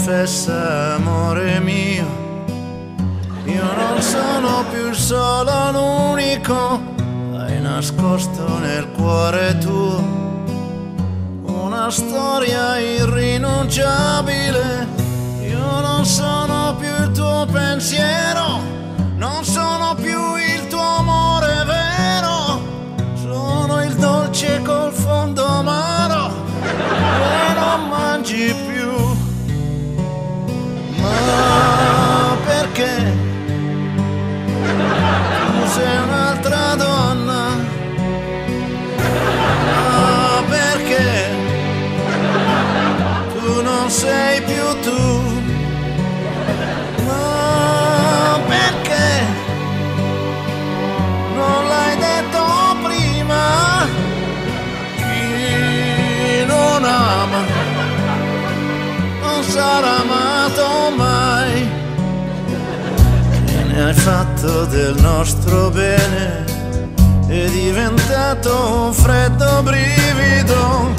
confessa, amore mio, io non sono più il solo, l'unico, hai nascosto nel cuore tuo una storia irrinunciabile. Io non sono più il tuo pensiero, non sono più il tuo amore vero, sono il dolce col fondo amaro e non mangi più. Ma perché tu sei un'altra donna? Ma perché tu non sei più tu? Ma perché non l'hai detto prima? Chi non ama non sarà amato mai. Che ne hai fatto del nostro bene? È diventato un freddo brivido,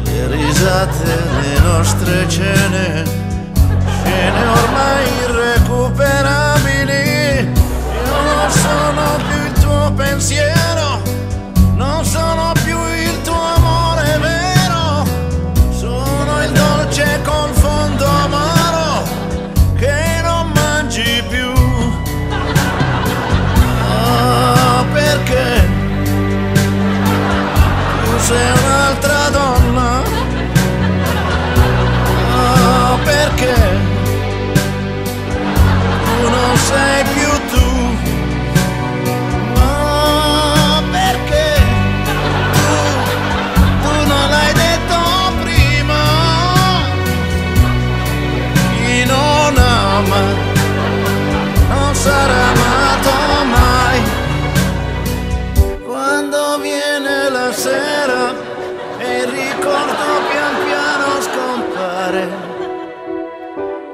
le risate, le nostre cene, scene ormai irrecuperabili. Io non sono più il tuo pensiero, non sono più il tuo amore vero, sono il dolce col fondo amaro che non mangi più. Ah, perché tu sei un'altra donna? Ah, perché tu non sei più tu? Ma perché tu non l'hai detto prima? Chi non ama non sarà amato mai. Quando viene la sera e il ricordo pian piano scompare,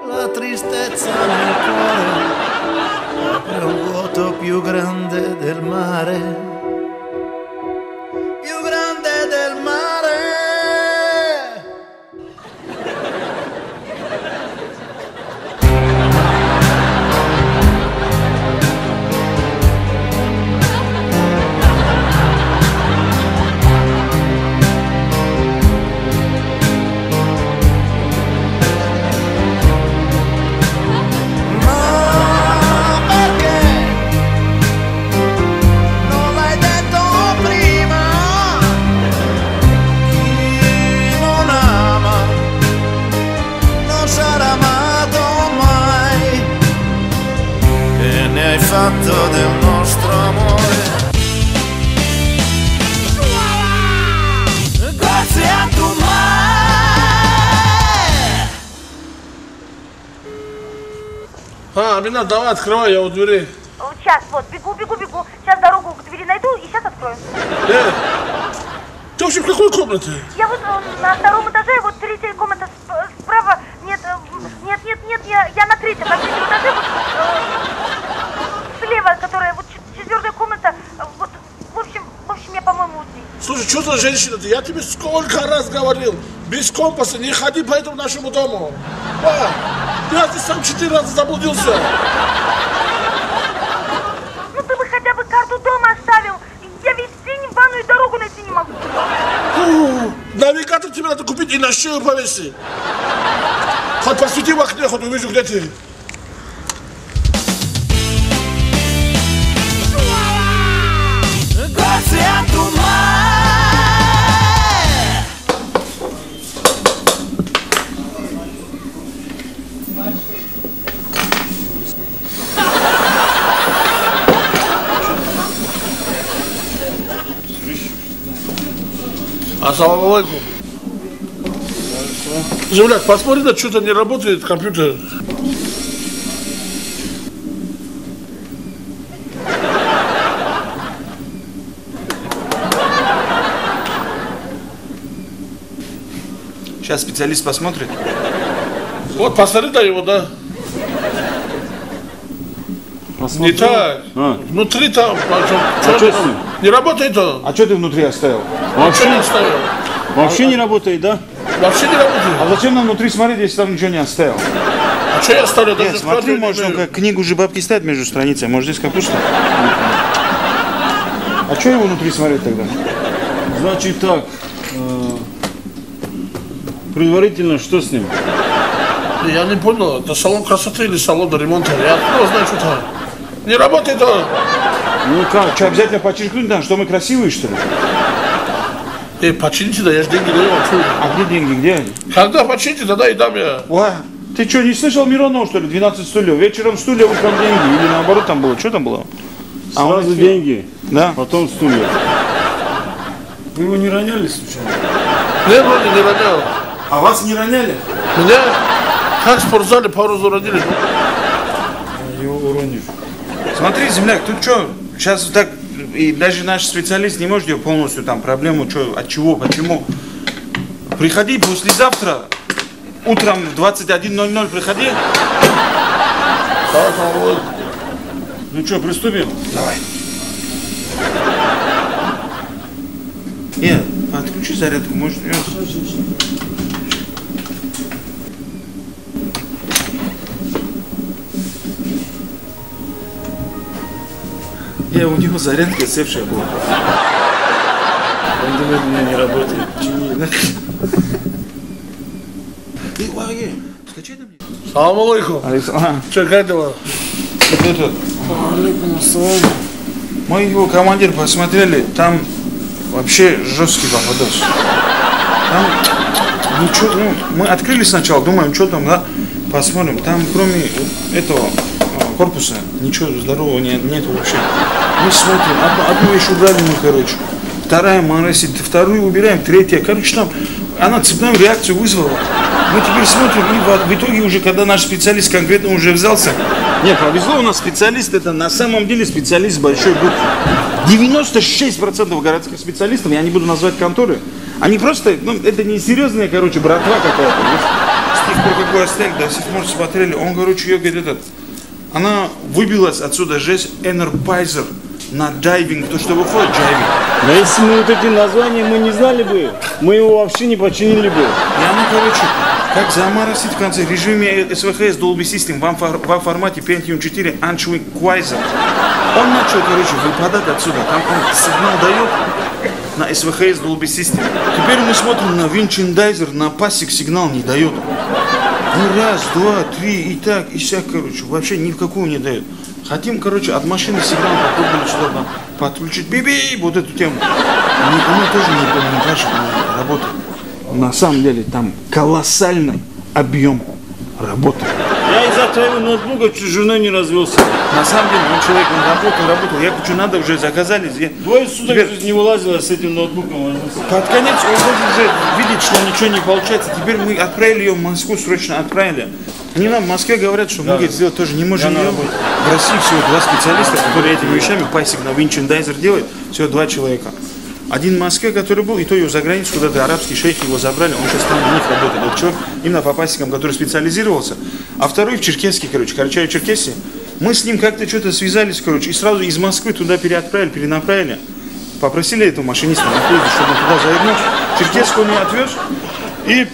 la tristezza nel cuore apre un vuoto più grande del mare, più grande del mare. Fatto del nostro amore. Grazie a tu mai. Амина, давай, открывай, я у двери. Сейчас, вот, бегу. Сейчас дорогу к двери найду и сейчас открою. Ты вообще в какой комнате? Я вот на втором этаже, вот третья комната справа. Нет, я на третьем этаже, вот, слева, которая, вот четвертая комната, вот, в общем, я, по-моему, вот здесь. Слушай, что за женщина-то? Я тебе сколько раз говорил, без компаса не ходи по этому нашему дому. Я здесь сам 4 раза заблудился. Ну ты бы хотя бы карту дома оставил. Я весь день в ванную дорогу найти не могу. Навигатор тебе надо купить и на шею повеси. Хоть посвети в окне, хоть увижу, где ты. Ассаламу алейкум. Земляк, посмотри, да что-то не работает компьютер. Сейчас специалист посмотрит. Вот, посмотри на его, да. Посмотрел? Не так. Внутри там. А что с ним? Не работает он. А что ты внутри оставил? Вообще не оставил. Вообще не работает, да? Вообще не работает. А зачем нам внутри смотреть, если там ничего не оставил? А что я оставлю? Нет, смотри, может, он как книгу же бабки ставит между страницами. Может, здесь капуста? А что его внутри смотреть тогда? Значит так, предварительно что с ним? Я не понял, это салон красоты или салон ремонта? Я откуда знаю, что это? Не работает он. Ну как, что, обязательно подчеркнуть там, что мы красивые, что ли? Почините, да я же деньги даю. А где деньги, где они? Когда почините, тогда и дам я. Ой, ты что, не слышал Миронова, что ли, 12 стульев? Вечером стулья, утром деньги. Или наоборот там было, что там было? Сразу деньги, Да. потом стулья. Вы его не роняли случайно? Не, вроде не ронял. А вас не роняли? Меня как в спортзале пару заронили. Его уронишь. Смотри, земляк, тут что, сейчас так, и даже наш специалист не может ее полностью там проблему, что, от чего, почему. Приходи послезавтра, утром в 21:00 приходи. Ну что, приступим? Давай. Отключи зарядку, может, ее... У него зарядка севшая была. Он думает, у меня не работает. Скачай на мне. Салам алейкум. Че, как дела? Этот, мы его командир посмотрели, там вообще жесткий попадос. Там ничего, мы открыли сначала, думаем, что там, да, посмотрим. Там кроме этого корпуса ничего здорового нету вообще. Мы смотрим, одну вещь убрали мы, короче, вторая моросит, вторую убираем, третья, короче, там она цепную реакцию вызвала. Мы теперь смотрим, и в итоге уже, когда наш специалист конкретно уже взялся, не, повезло, у нас специалист, это на самом деле специалист большой буквы. 96% городских специалистов, я не буду назвать конторы, они просто, это не серьезная, короче, братва какая-то. С тех пор, как вы остались, до сих пор смотрели, он, короче, ее говорит, она выбилась отсюда жесть Энерпайзер на дайвинг, то, что выходит дайвинг. Да если мы вот эти названия мы не знали бы, мы его вообще не починили бы. И она, короче, как заморозит в конце, в режиме СВХС Dolby System во формате Pentium 4 Anchovic Quasar. Он начал, короче, выпадать отсюда. Там он сигнал дает на СВХС Dolby System. Теперь мы смотрим на Винчендайзер, на пасик сигнал не дает. Ну раз, два, три, и так, и сяк, короче, вообще ни в какую не дает. Хотим, короче, от машины сигнал попробовали сюда подключить, биби, вот эту тему. Она тоже не дальше работает. На самом деле там колоссальный объем работы. Я из-за твоего ноутбука чуть с женой не развелся. На самом деле, человек, он работал. Я хочу, надо уже заказали. Двое суток не вылазила с этим ноутбуком. Под конец он уже видит, что ничего не получается. Теперь мы отправили ее в Москву, срочно отправили. Они нам в Москве говорят, что мы говорит, сделать тоже не можем. В России всего 2 специалиста, которые этими вещами пасик на Винчендайзер делают. Всего 2 человека. Один в Москве, который был, и то его за границу, куда-то арабские шейхи его забрали, он сейчас там у них работает. Вот человек именно по пасекам, который специализировался. А второй в Черкесске, короче, Карачаево-Черкесии. Мы с ним как-то что-то связались, короче, и сразу из Москвы туда перенаправили. Попросили этого машиниста на поезде, чтобы он туда завернул. Черкесску он ее отвез, и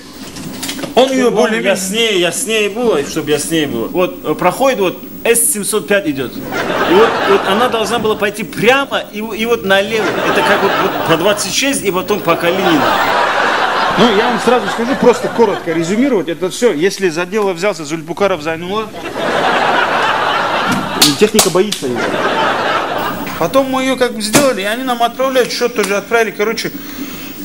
он ее более... Яснее было, чтобы яснее было. Вот проходит вот С-705 идет. И вот она должна была пойти прямо и вот налево. Это как вот по 26 и потом по Калинину. Ну, я вам сразу скажу, просто коротко резюмировать. Это все, если за дело взялся Зульпукаров Зайнула, техника боится его. Потом мы ее как бы сделали, и они нам отправляют, счет тоже отправили, короче.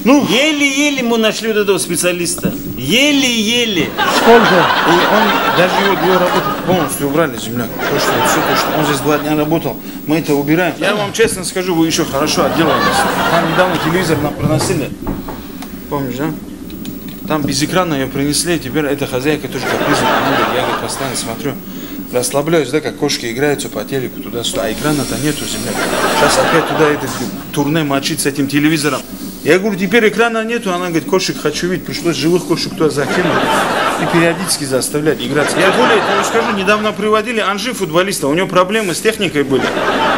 Ну, еле-еле мы нашли вот этого специалиста. Еле-еле. Сколько? И он, даже его работу полностью убрали, земляк. То, что все, то, что он здесь 2 дня работал, мы это убираем. Я вам честно скажу, вы еще хорошо отделались. Там недавно телевизор нам приносили. Помнишь, да? Там без экрана ее принесли, теперь эта хозяйка тоже капризная. Я, говорит, постоянно смотрю. Расслабляюсь, да, как кошки играются по телеку туда-сюда, а экрана-то нету, земляк. Сейчас опять туда этот турне мочить с этим телевизором. Я говорю, теперь экрана нету, она говорит, кошек хочу видеть, пришлось живых кошек туда закинуть и периодически заставлять играться. Я более того скажу, недавно приводили Анжи футболиста, у него проблемы с техникой были.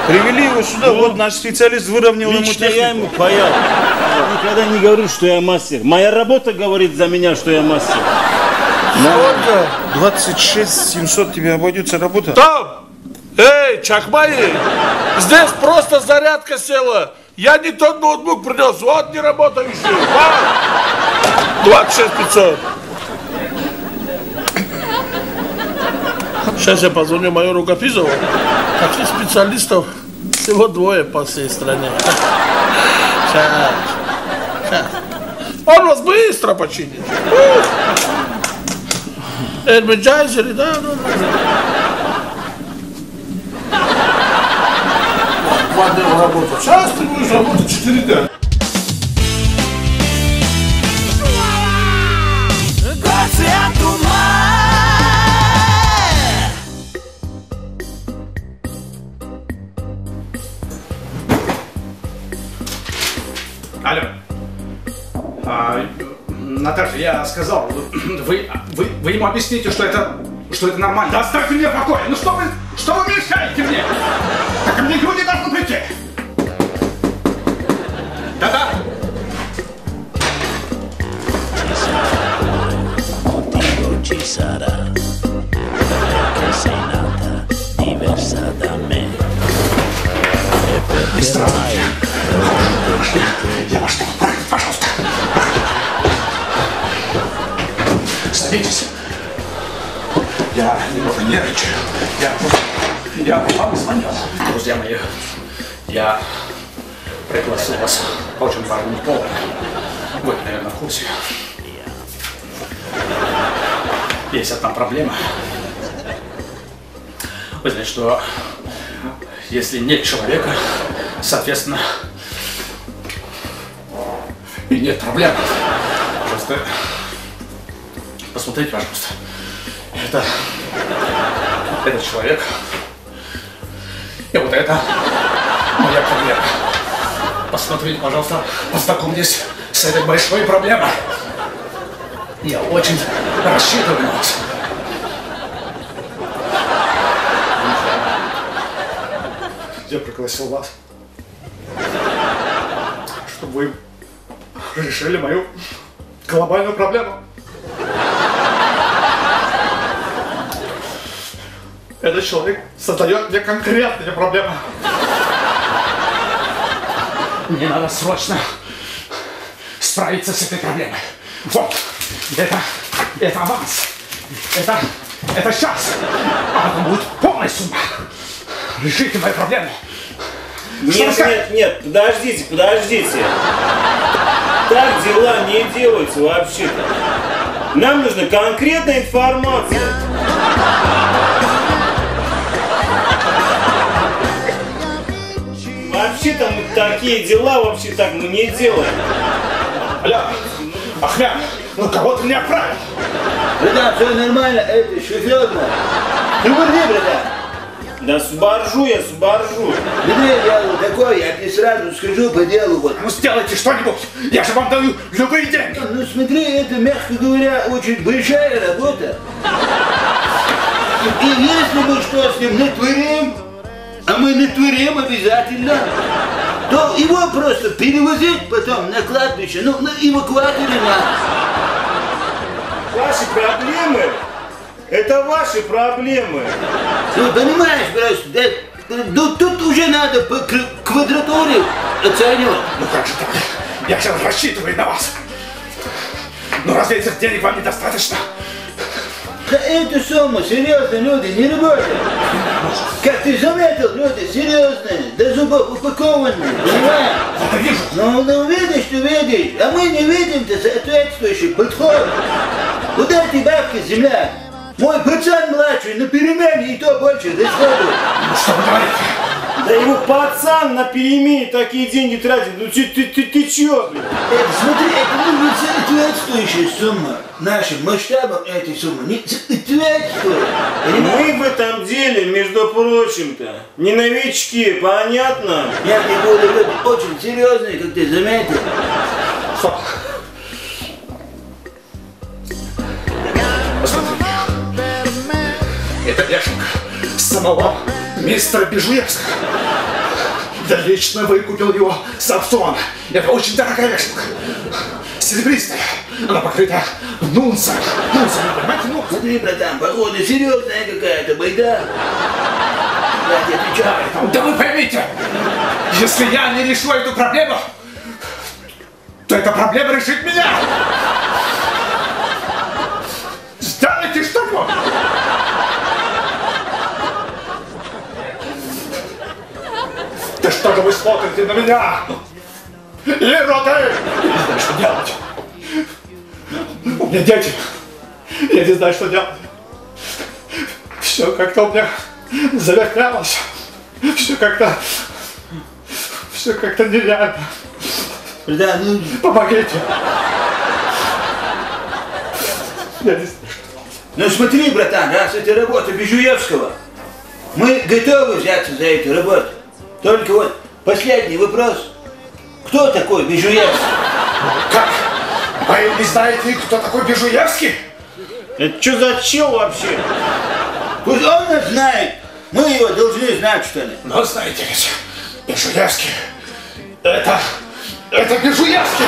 Привели его сюда, вот наш специалист выровнял ему технику. Я ему паял. никогда не говорю, что я мастер. Моя работа говорит за меня, что я мастер. Сколько? 26 700 тебе обойдется работа? Там! Эй, Чакмаи! Здесь просто зарядка села. Я не тот ноутбук принес, вот не работающий. 26 500. Сейчас я позвоню майору Гапизову. Таких специалистов всего 2 по всей стране. Сейчас. Он вас быстро починит. Энерджайзеры, да. Хватит работать. Сейчас ты будешь работать 4 дня. Алло. Наташа, я сказал, вы ему объясните, что это нормально. Да оставьте меня в покое. Ну что вы мешаете мне? Так мне люди должны прийти. Да-да. Ci sarà perché sei nata diversa da me e perché mai Я вас прошу, пожалуйста. Садитесь. Я немного нервничаю. Я вам звонил. Друзья мои, я пригласил вас по очень важному поводу. Вы, наверное, в курсе. Есть одна проблема. Вы знаете, что если нет человека, соответственно, и нет проблем. Просто посмотрите, пожалуйста. Этот человек. И вот это моя проблема. Посмотрите, пожалуйста, познакомьтесь с этой большой проблемой. Я очень рассчитываю на вас. Я пригласил вас, чтобы вы решили мою глобальную проблему. Этот человек создает мне конкретные проблемы. Мне надо срочно справиться с этой проблемой. Вот, это аванс. Это сейчас. А потом будет полная сумма. Решите мою проблему. Нет, подождите. Так дела не делаются вообще-то. Нам нужна конкретная информация. Вообще-то мы такие дела вообще так мы не делаем. Алло, Ахмед, ну кого ты мне отправил? Братан, все нормально, это шофёрно. Ну борди, братан. Да суборжу я. Смотри, я вот такой, я тебе сразу скажу по делу вот. Ну сделайте что-нибудь, я же вам даю любые деньги. Ну смотри, это, мягко говоря, очень большая работа. И если мы что с ним натворим, а мы натворим обязательно, то его просто перевозить потом на кладбище, ну, на эвакуаторе надо. Ваши проблемы? Это ваши проблемы. Ну, понимаешь, просто, тут уже надо по квадратуре оценивать. Ну как же так? Я сейчас рассчитываю на вас. Но разве этих денег вам недостаточно? Да эту сумму серьезно люди не работают. Как ты заметил, люди серьезные, до зубов упакованные, понимаешь? Это вижу. Ну видишь, ты видишь, а мы не видим-то соответствующий подход. Вот эти бабки, земля. Мой пацан младший на перемене и то больше расходует. Ну что вы говорите? Да его пацан на перемене такие деньги тратит. Ну ты чё, блин? Смотри, это не соответствующая сумма. Нашим масштабам этой суммы не соответствует. Мы в этом деле, между прочим-то, не новички, понятно? Я тебе говорю, люди очень серьезные, как ты заметил. Стоп. Посмотри. Это ящик самого мистера Бежуевского. Я лично выкупил его с аукциона. Это очень дорогая вешалка. Серебристая. Она покрыта нунцем. Нунцем, понимаете, нунцем. Смотри, братан, походу серьезная какая-то байда. Я тебе отвечаю. Да вы поймите, если я не решу эту проблему, то эта проблема решит меня. Сделайте что-нибудь. Да что же вы смотрите на меня? Ироды! Я не знаю, что делать. У меня дети. Я не знаю, что делать. Все как-то у меня завертелось. Все как-то нереально. Да, ну... Помогите. Я не знаю, что... Ну смотри, братан, раз это работа Бежуевского, мы готовы взяться за эту работу. Только вот последний вопрос. Кто такой Бежуевский? Как? Вы не знаете, кто такой Бежуевский? Это что за чел вообще? Пусть он нас знает. Мы его должны знать, что ли. Но знаете ведь, Бежуевский, это Бежуевский.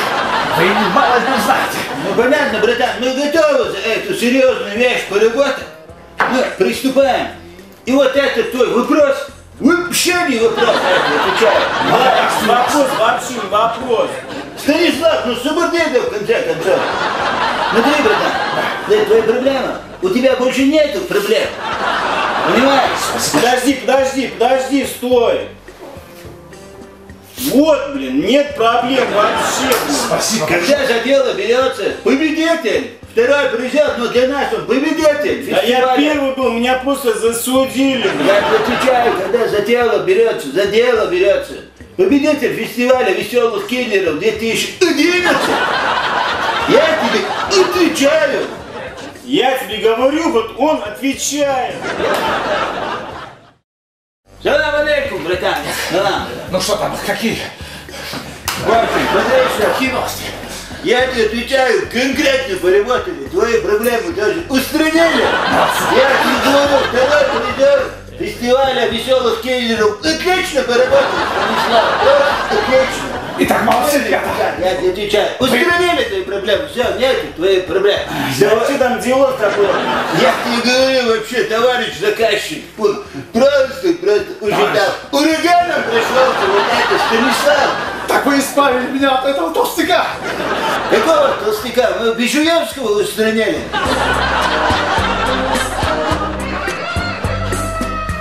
Вы мало не знаете. Ну понятно, братан, мы готовы за эту серьезную вещь поработать. Мы приступаем. И вот этот твой вопрос, вообще не вопрос, я отвечаю. Вопрос вообще не вопрос. Станислав, ну субординатор в конце концов. Смотри, братан, это твоя проблема. У тебя больше нету проблем. Понимаешь? Подожди, стой. Вот, блин, нет проблем вообще. Спасибо. Когда за дело берется победитель, второй призер, но для нас он победитель фестиваля. А я первый был, меня просто засудили. Я отвечаю, когда за дело берется победитель фестиваля веселых киллеров 2011. Я тебе отвечаю. Я тебе говорю, вот он отвечает. Салам алейкум, братан. Салам. Ну что там, какие? Какие новости? Я тебе отвечаю, конкретно поработали, твои проблемы даже устранили. Я тебе говорю, второй призер фестиваля веселых киллеров отлично поработали, Станислав, отлично. Итак, молодцы, ребята. Я тебе отвечаю, устранили твои проблемы, все, нет твоих проблем. Да что там дело такое? Я тебе говорю вообще, товарищ заказчик, он просто уже там ураганом пришелся вот это, Станислав. Так вы избавили меня от этого толстяка. Какого толстяка? Мы Бежуевского устранили.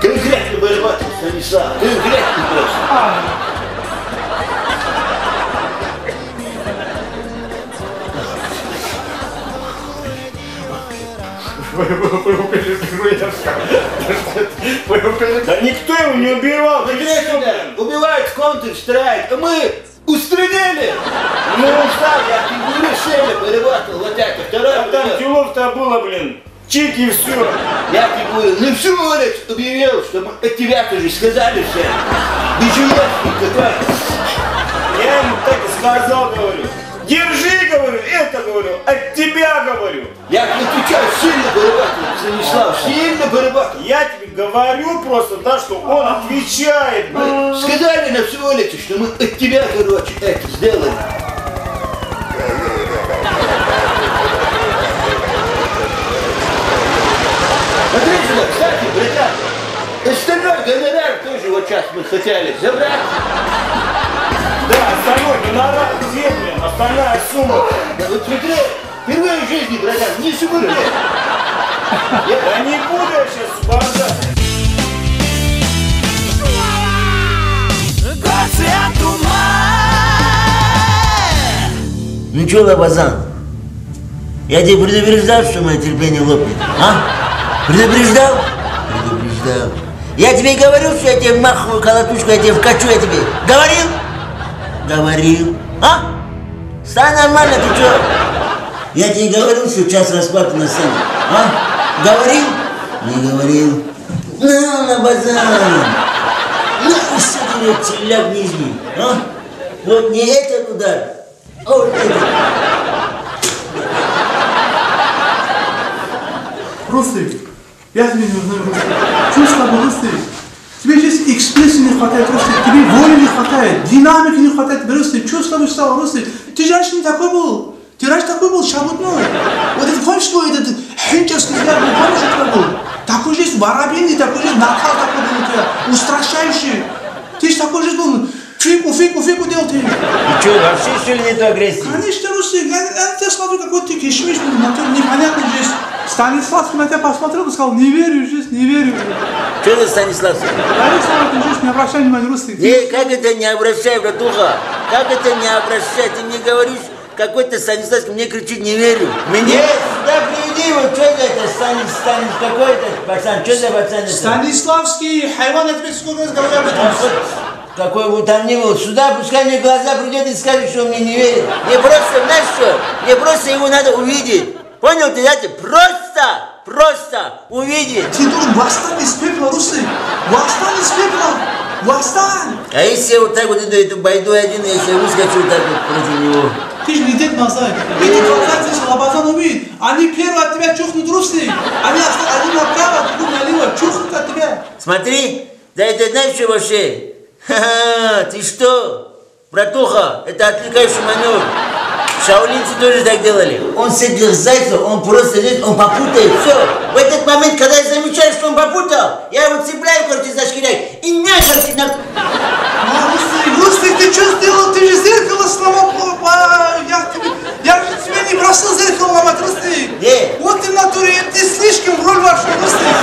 Конкретно бы работал, Станислав, конкретно просто. Вы убили Бежуевского. Да никто его не убивал. Убивают в Counter-Strike, а мы устранили. Ну, устал, я тебе решили, поработал вот это, второй. А там делов-то было, блин. Чики и все. Я тебе говорю, на всю улицу объявил, что мы от тебя тоже сказали все. Бежуевский какой. Я ему так и сказал, говорю. Держи, говорю, это говорю, от тебя говорю. Я тебе отвечаю, сильно поработал, Станислав, сильно поработал. Я тебе говорю просто, да, что он отвечает. Мы сказали на всю улицу, что мы от тебя, короче, это сделали. Смотри сюда, кстати, братан, остальной гонорар тоже вот сейчас мы хотели забрать. Да, остальной гонорар, где, блин, остальная сумма. Вот смотри, впервые в жизни, братан, не суммарь. Я не буду я сейчас субордать. Ну чё, Лабазан, я тебя предупреждал, что мое терпение лопнет, а? Предупреждал? Предупреждал. Я тебе говорил, что я тебе маховую колотушку, я тебе вкачу, я тебе говорил? Говорил. А? Стань нормально, ты чё? Я тебе говорил, что час расплаты на сцене, а? Говорил? Не говорил. Ну, Лабазан. Ну, что ты, челяк нижний, а? Вот не этот удар, а вот этот. Русский, я тебе не знаю русский. Что с тобой, русский? Тебе сейчас экспресс агрессии не хватает, Рустик, тебе воли не хватает, динамики не хватает, Рустик, что с тобой стало, Рустик? Ты же раньше не такой был, ты раньше такой был, шабутной. Вот это, помнишь, что этот хенчевский взгляд был, помнишь, что был? Такой же есть воробейный, такой же накал такой был у тебя, устрашающий. Ты же такой же был, фику делал ты. И что, вообще что ли нету агрессии? Конечно, Рустик, я тебя смотрю, какой ты кишмиш был, непонятный здесь. Станиславский на тебя посмотрел и сказал, не верю здесь, не верю. Что это Станиславский? Станислав, ты здесь не обращай внимания, Рустик. Не, как это не обращай, братуха? Как это не обращай? Ты мне говоришь, какой-то Станиславский мне кричит, не верю. Мне сюда приведи его, что это Станис, какой-то пацан, что за пацан это? Станиславский, хайван, я тебе сколько раз говорю об этом. Какой бы там ни был, сюда пускай мне глаза придет и скажет, что он мне не верит. Мне просто, знаешь что, мне просто его надо увидеть. Понял ты, знаете, просто увидеть. Ты должен восстать из пепла, Русик. Восстань из пепла. Восстань. А если я вот так вот эту байду один, если я выскочу вот так вот против него? Ты же лететь назад. Иди глаза здесь, лобазан увидит. Они первые от тебя чухнут, Русик. Они направо, другой налево, чухнут от тебя. Смотри, да это знаешь что вообще? Ха-ха, ты что? Братуха, это отвлекающий маневр. Шаолинцы тоже так делали. Он с этих зайцев, он просто идет, он попутает, все. В этот момент, когда я замечаю, что он попутал, я его цепляю, короче, за шкиряк и короче, на... Рустик, ты что сделал? Ты же зеркало сломал. Я же тебя не просил зеркало ломать, Рустик. Вот ты в натуре, ты слишком в роль вошел, Рустик.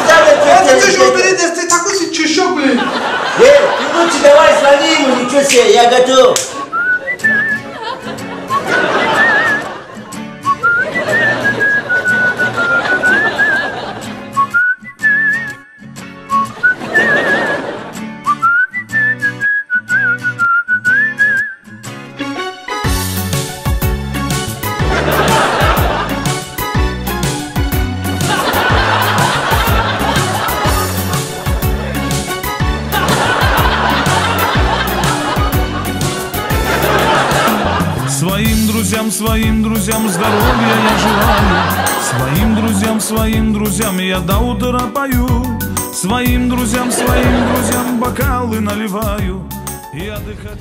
Ты же убери, ты такой себе чешок, блин. Ты лучше давай звони ему, ничего себе, я готов. Своим друзьям здоровья я желаю. Своим друзьям я до утра пою. Своим друзьям бокалы наливаю. И отдыхать.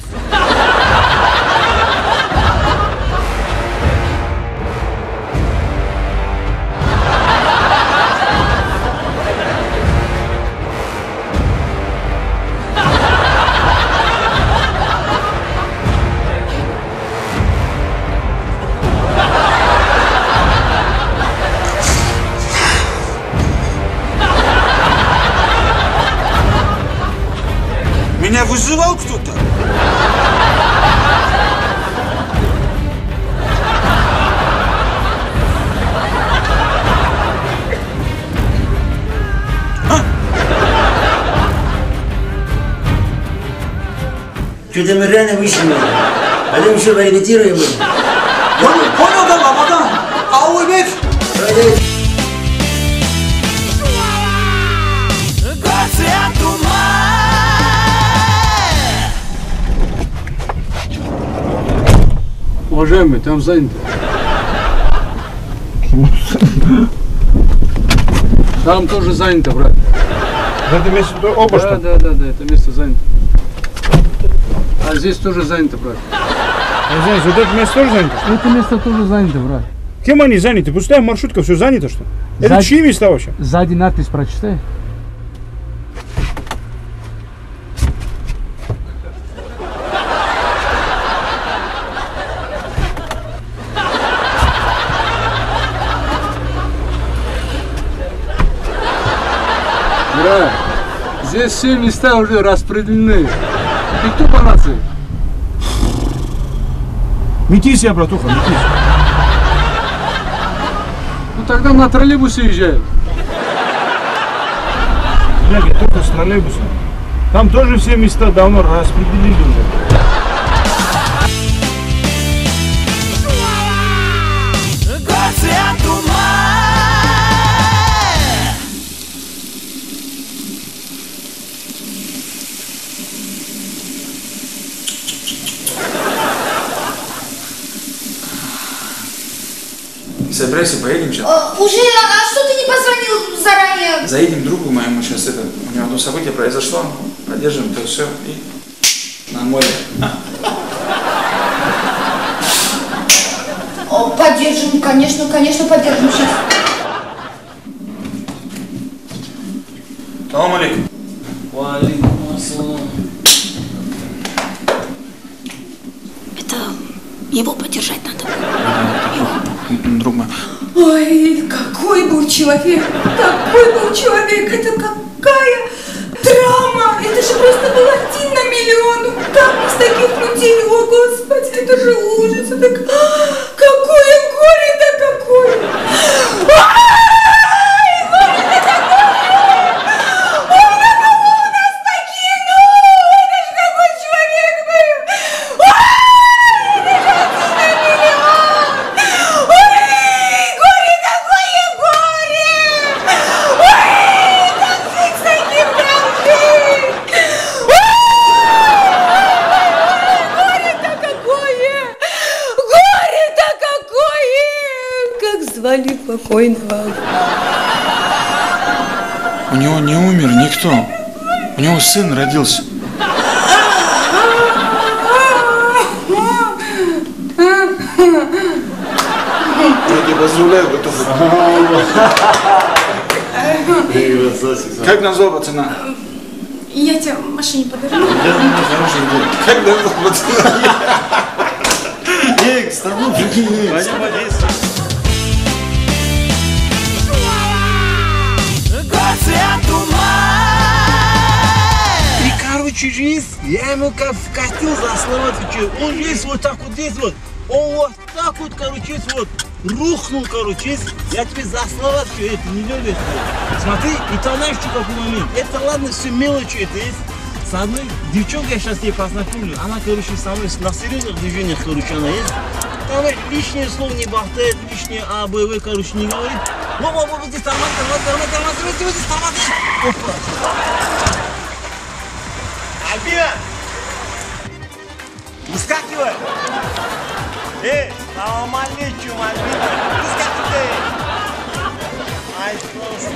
Меня вызывал кто-то? Что-то мы рано вышли, потом еще порепетируем. Понял, да, Лобадан? Ауэбек! Уважаемый, там занято. Там тоже занято, брат. Это место оба что? Да, это место занято. А здесь тоже занято, брат. Извините, вот это место тоже занято? Это место тоже занято, брат. Кем они заняты? Пустая маршрутка, все занято, что? Это чьи места вообще? Сзади надпись прочитай. Брат, здесь все места уже распределены. Ты кто по нации? Метись я, братуха, метись. Ну тогда на троллейбусе езжай. Бляги, только с троллейбусом. Там тоже все места давно распределили уже. Собирайся, поедем сейчас. Уже, а что ты не позвонил заранее? Заедем к другу моему сейчас, у него одно событие произошло. поддержим это все и на море. О, поддержим, конечно, поддержим сейчас. Салам алейкум. Валикум ассалам. Это его поддержать надо. Друг мой. Ой, какой был человек, это какая драма, это же просто был 1 на миллион, как из таких людей, о господи, это же ужас, это какое горе-то какое, ай, горе-то какое, он нас покинул, это же какой человек был, ай, это же 1 на миллион, ой, горе какое горе, ой, как жить с таким, как жить, горе-то какое, как звали покойного. У него не умер никто. У него сын родился. Я тебя поздравляю, готов. Как назвал пацана? Я тебе в машине подарю. Хорошая идея. Как назвал пацана? Эй, с тобой прикинь. Пойдем подействуем. И, короче, жизнь, я ему как вкатил за слова, он здесь вот так вот, здесь вот, он вот так вот, короче, вот, рухнул, короче, я тебе за слова, это не любит. Смотри, и ты знаешь, что какой момент, это ладно, все мелочи, это есть. С одной девчонкой я сейчас тебе познакомлю, она, короче, со мной на серьезных движениях, короче, она есть. Там лишнее слово не болтает, лишнее А, Б, В, короче, не говорит. Вот здесь тормоз, здесь тормоз. Опа. Альбина! Выскакивай! Эй, салам алейкум, Альбина! Выскакивай! Ай, просто...